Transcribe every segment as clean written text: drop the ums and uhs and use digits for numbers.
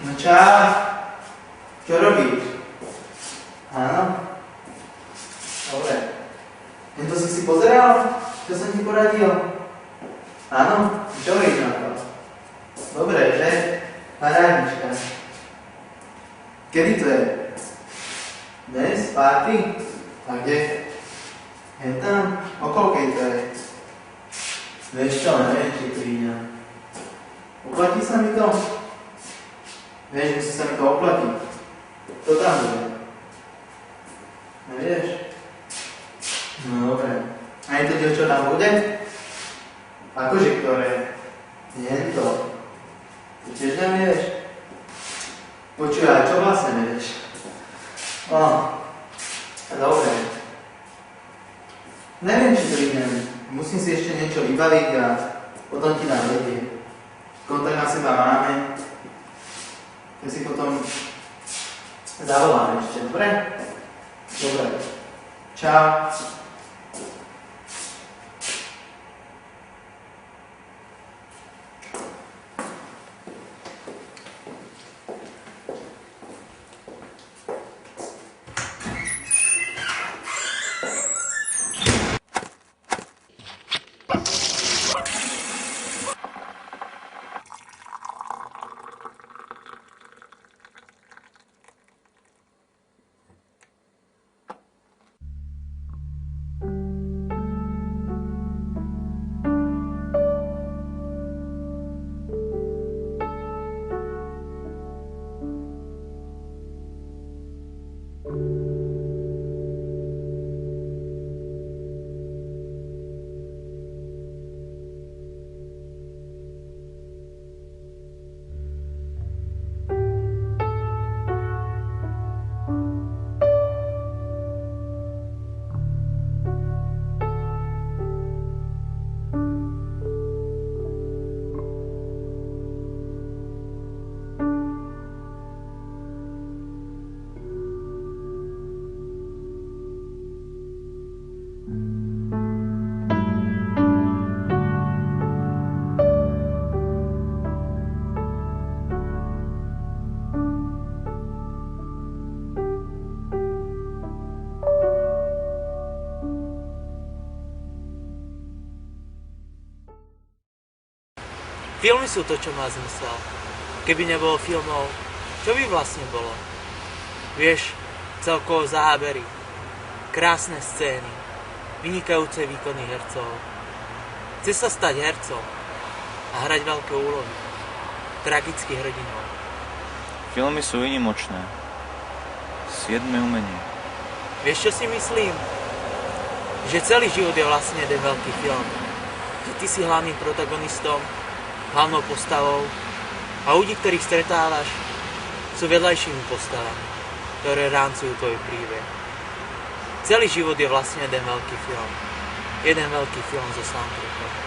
No čau. Čo robíš? Áno? Dobre. Tento si pozeral? Čo som ti poradil? Áno? Čo hovoríš na to? Dobre, že? Parádnička. Kedy to je? Dnes? Party? A kde? Je tam? O koľkej to je? Vieš čo, neviem, či prídem. Oplatí sa mi to? Vieš, musí sa mi to oplatiť. To tam bude. Nevieš? No dobre. A je to dievčo tam bude? Akože ktoré? Nie to. Ty tiež nevieš? Počúvaj, čo vlastne nevieš? Dobre. Neviem, či prídem. Musím si ešte niečo vybaviť a potom ti dám vedieť. Kontakt na seba máme. Ja si potom zavoláme ešte, dobre? Dobre. Čau. Filmy sú to, čo má zmysel. Keby nebolo filmov, čo by vlastne bolo? Vieš, celkovo zábery, krásne scény, vynikajúce výkony hercov. Chce sa stať hercom a hrať veľké úlohy, tragických hrdinov. Filmy sú výnimočné. 7. umenie. Vieš, čo si myslím? Že celý život je vlastne jeden veľký film. Že ty si hlavným protagonistom, hlavnou postavou a ľudí, ktorých stretávaš, sú vedľajšími postavami, ktoré rámcujú tvoj príbeh. Celý život je vlastne jeden veľký film. Jeden veľký film so soundtrackom.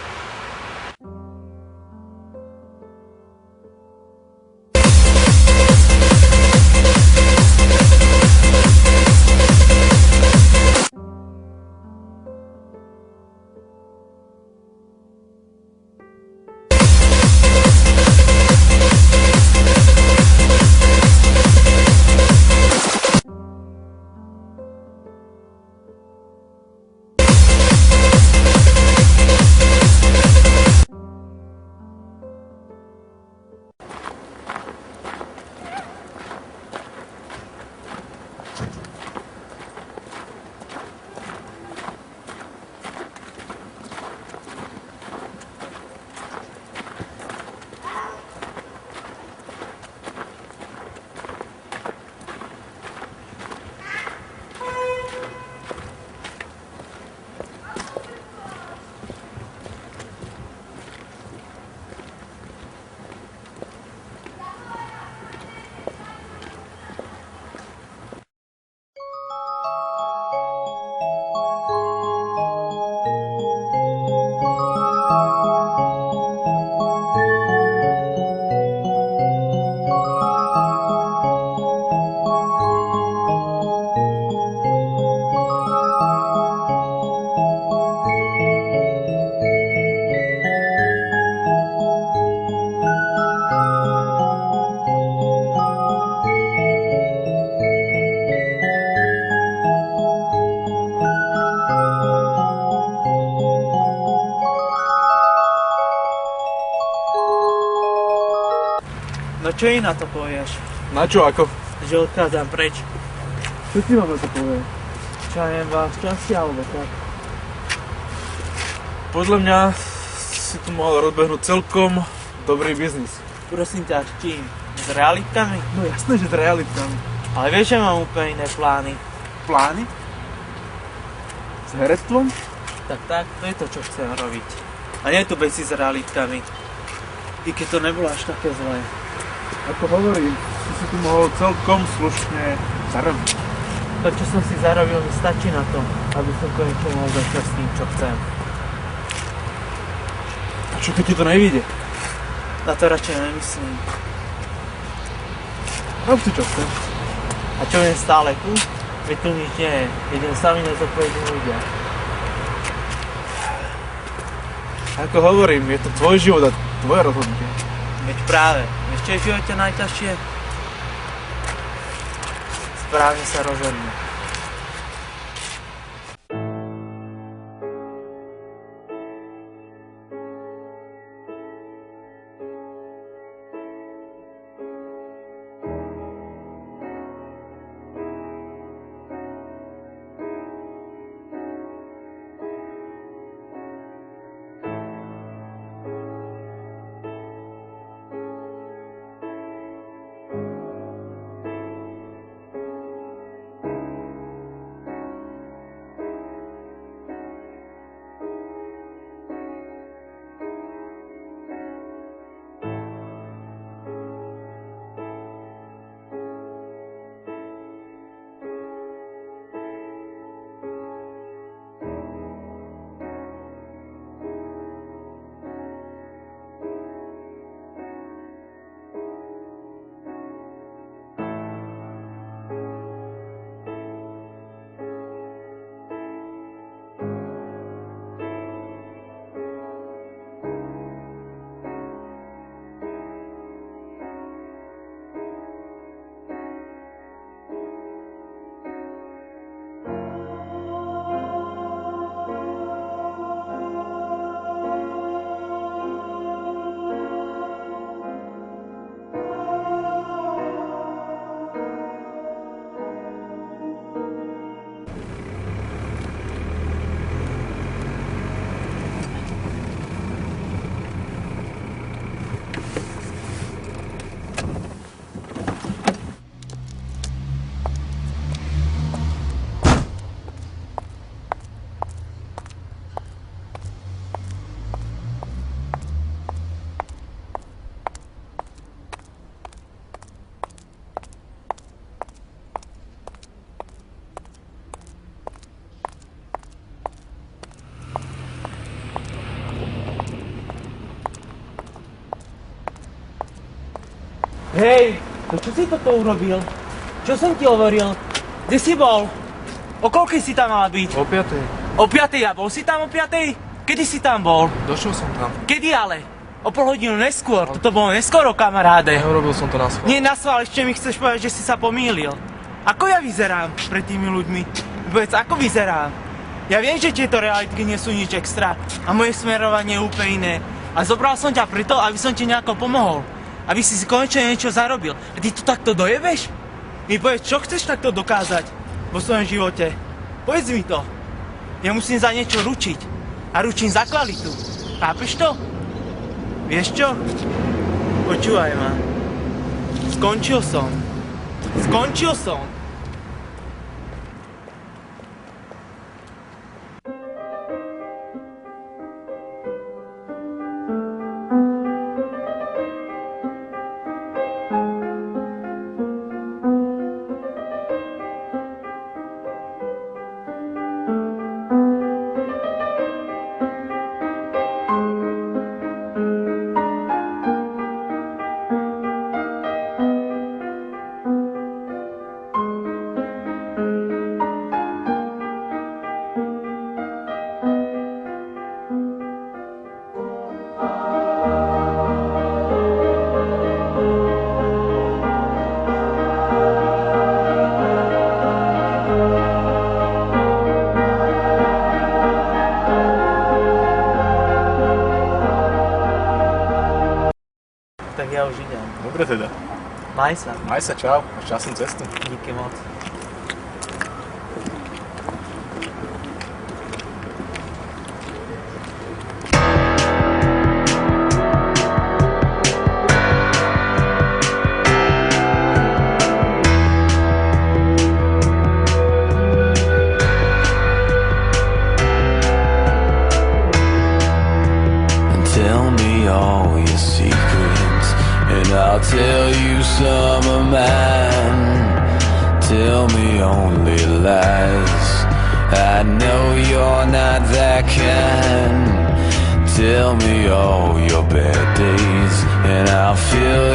No čo im na to povieš? Na čo ako? Že odchádzam preč. Čo ti máme to povie? Čo ja neviem, vám šťastie alebo tak. Podľa mňa si tu mohol rozbehnúť celkom dobrý biznis. Prosím ťa, s čím? S realitami? No jasné, že s realitami. Ale vieš, že mám úplne iné plány. Plány? S herectvom? Tak, to je to, čo chcem robiť. A nie tu veci s realitami. I keď to nebolo až také zlé. Ako hovorím, si tu mohol celkom slušne zarobiť. To, čo som si zarobil, mi stačí na to, aby som konečne mohol začať s tým, čo chcem. A čo keď ti to nevíde? Na to radšej nemyslím. Rob si čo chcem. A čo viem stále tu? Veď tu nič nie je. Jeden sami nezodpovední ľudia. Ako hovorím, je to tvoj život a tvoje rozhodnutie. Veď práve. Vieš, čo je v živote najťažšie? Správne sa rozhodnúť. Hej, no čo si toto urobil? Čo som ti hovoril? Kde si bol? O koľkej si tam mala byť? O 5. O 5. A bol si tam o 5? Kedy si tam bol? Došiel som tam. Kedy ale? O pol hodinu neskôr. Toto bolo neskoro, kamaráde. Neurobil som to na schvál. Nie na schvál, ešte mi chceš povedať, že si sa pomýlil. Ako ja vyzerám pred tými ľuďmi? Povedz, ako vyzerám? Ja viem, že tieto realitky nie sú nič extra a moje smerovanie je úplne iné. A zobral som ťa preto, aby som ti nejako pomohol. Aby si konečne niečo zarobil. A ty to takto dojebeš? Mi povedz, čo chceš takto dokázať vo svojom živote? Povedz mi to. Ja musím za niečo ručiť. A ručím za kvalitu. Chápeš to? Vieš čo? Počúvaj ma. Skončil som. Skončil som. tak ja už idem. Dobre teda. Maj sa. Maj sa, čau. A šťastnú cestu. Díky moc. Tell me all your secrets, and I'll tell you some of mine. Tell me only lies. I know you're not that kind. Tell me all your bad days, and I'll fill